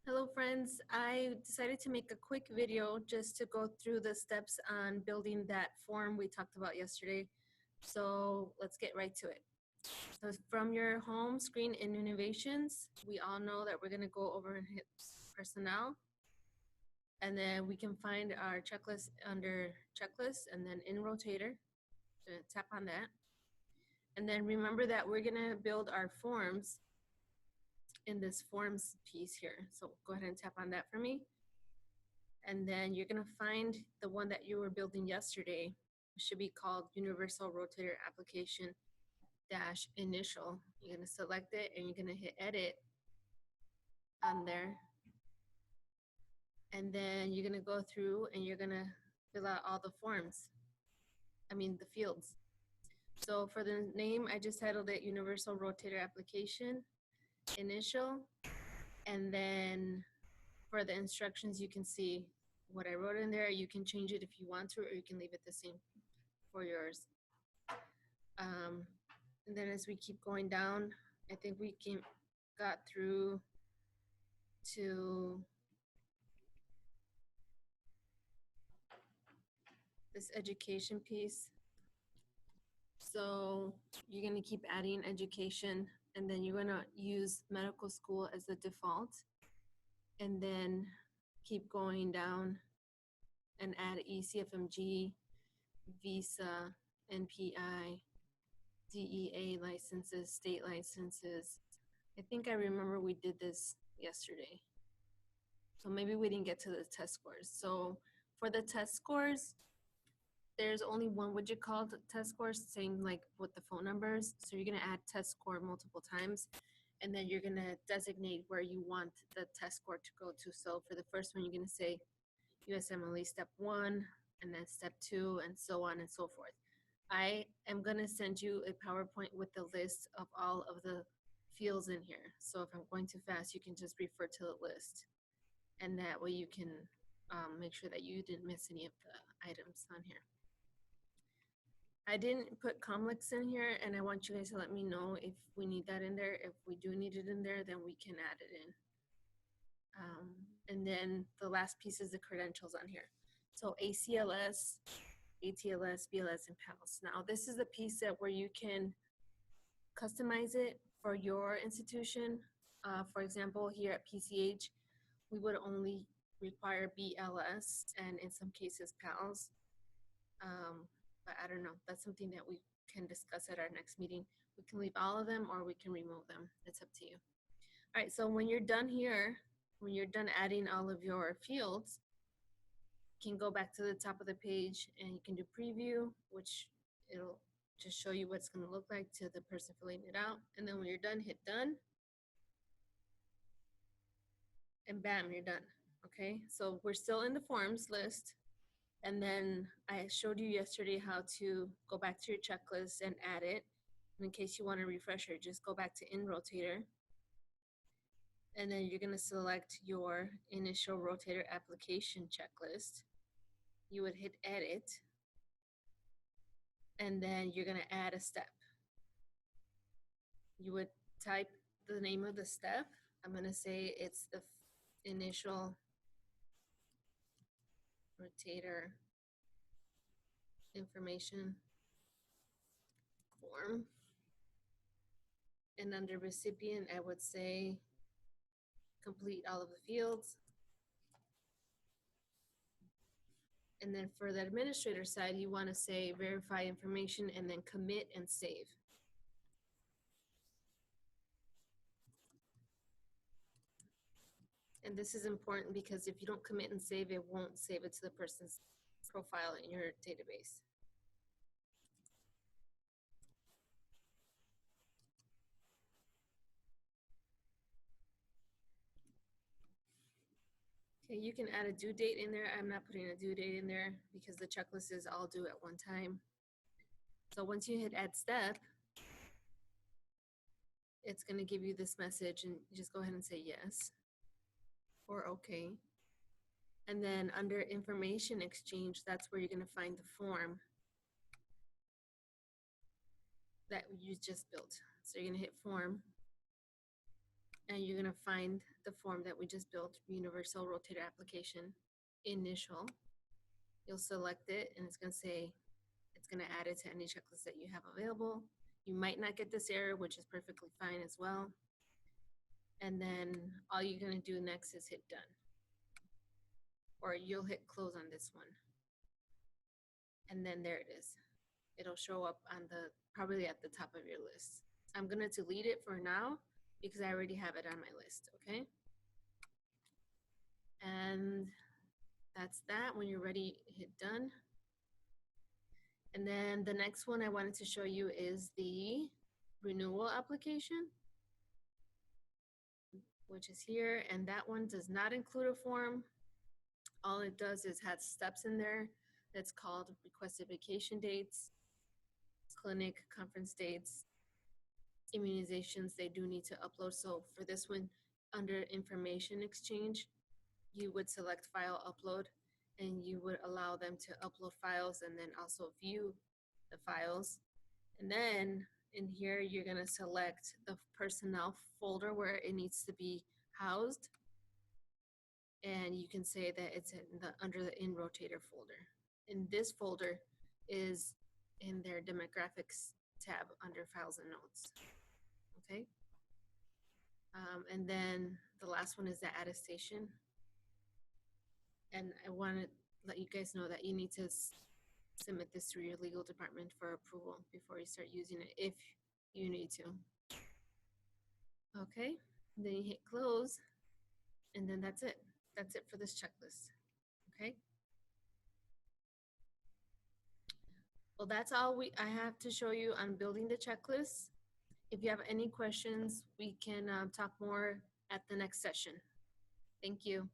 Hello friends, I decided to make a quick video just to go through the steps on building that form we talked about yesterday. So let's get right to it. So from your home screen in Innovations, we all know that we're gonna go over and hit Personnel, and then we can find our checklist under Checklist and then in Rotator. So tap on that. And then remember that we're gonna build our forms in this forms piece here. So go ahead and tap on that for me. And then you're gonna find the one that you were building yesterday. It should be called Universal Rotator Application dash Initial. You're gonna select it and you're gonna hit Edit on there. And then you're gonna go through and you're gonna fill out all the forms. The fields. So for the name, I just titled it Universal Rotator Application Initial. And then for the instructions, you can see what I wrote in there. You can change it if you want to, or you can leave it the same for yours. And then as we keep going down, I think we got through to this education piece. So you're gonna keep adding education, and then you're gonna use medical school as the default, and then keep going down and add ECFMG, visa, NPI, DEA licenses, state licenses. I think I remember we did this yesterday. So maybe we didn't get to the test scores. So for the test scores, there's only one widget called test scores, same like with the phone numbers. So you're gonna add test score multiple times, and then you're gonna designate where you want the test score to go to. So for the first one, you're gonna say USMLE step 1, and then step 2, and so on and so forth. I am gonna send you a PowerPoint with the list of all of the fields in here. So if I'm going too fast, you can just refer to the list. And that way you can make sure that you didn't miss any of the items on here. I didn't put Comlex in here, and I want you guys to let me know if we need that in there. If we do need it in there, then we can add it in. And then the last piece is the credentials on here. So ACLS, ATLS, BLS, and PALS. Now this is the piece that where you can customize it for your institution. For example, here at PCH, we would only require BLS and in some cases PALS. But I don't know, that's something that we can discuss at our next meeting. We can leave all of them or we can remove them. It's up to you. All right, so when you're done here, when you're done adding all of your fields, you can go back to the top of the page and you can do preview, which it'll just show you what's gonna look like to the person filling it out. And then when you're done, hit done. And bam, you're done. Okay, so we're still in the forms list. And then I showed you yesterday how to go back to your checklist and add it. And in case you want a refresher, just go back to in Rotator. And then you're gonna select your initial Rotator application checklist. You would hit edit. And then you're gonna add a step. You would type the name of the step. I'm gonna say it's the initial Rotator information form. And under recipient, I would say complete all of the fields. And then for the administrator side, you want to say verify information and then commit and save. And this is important because if you don't commit and save, it won't save it to the person's profile in your database. Okay, you can add a due date in there. I'm not putting a due date in there because the checklist is all due at one time. So once you hit add step, it's going to give you this message and just go ahead and say yes or okay. And then under information exchange, that's where you're going to find the form that you just built. So you're going to hit form and you're gonna find the form that we just built, Universal Rotator Application Initial. You'll select it and it's gonna say, it's gonna add it to any checklist that you have available. You might not get this error, which is perfectly fine as well. And then all you're gonna do next is hit done. Or you'll hit close on this one. And then there it is. It'll show up on the, probably at the top of your list. I'm gonna delete it for now because I already have it on my list, okay? And that's that. When you're ready, hit done. And then the next one I wanted to show you is the renewal application, which is here. And that one does not include a form. All it does is have steps in there that's called requested vacation dates, clinic conference dates, immunizations they do need to upload. So for this one, under information exchange, you would select file upload and you would allow them to upload files and then also view the files. And then in here, you're gonna select the personnel folder where it needs to be housed. And you can say that it's in the under the in rotator folder. And this folder is in their demographics tab under files and notes. Okay. And then the last one is the attestation. And I want to let you guys know that you need to submit this through your legal department for approval before you start using it, if you need to. Okay, then you hit close, and then that's it. That's it for this checklist. Okay. Well, that's all I have to show you on building the checklist. If you have any questions, we can talk more at the next session. Thank you.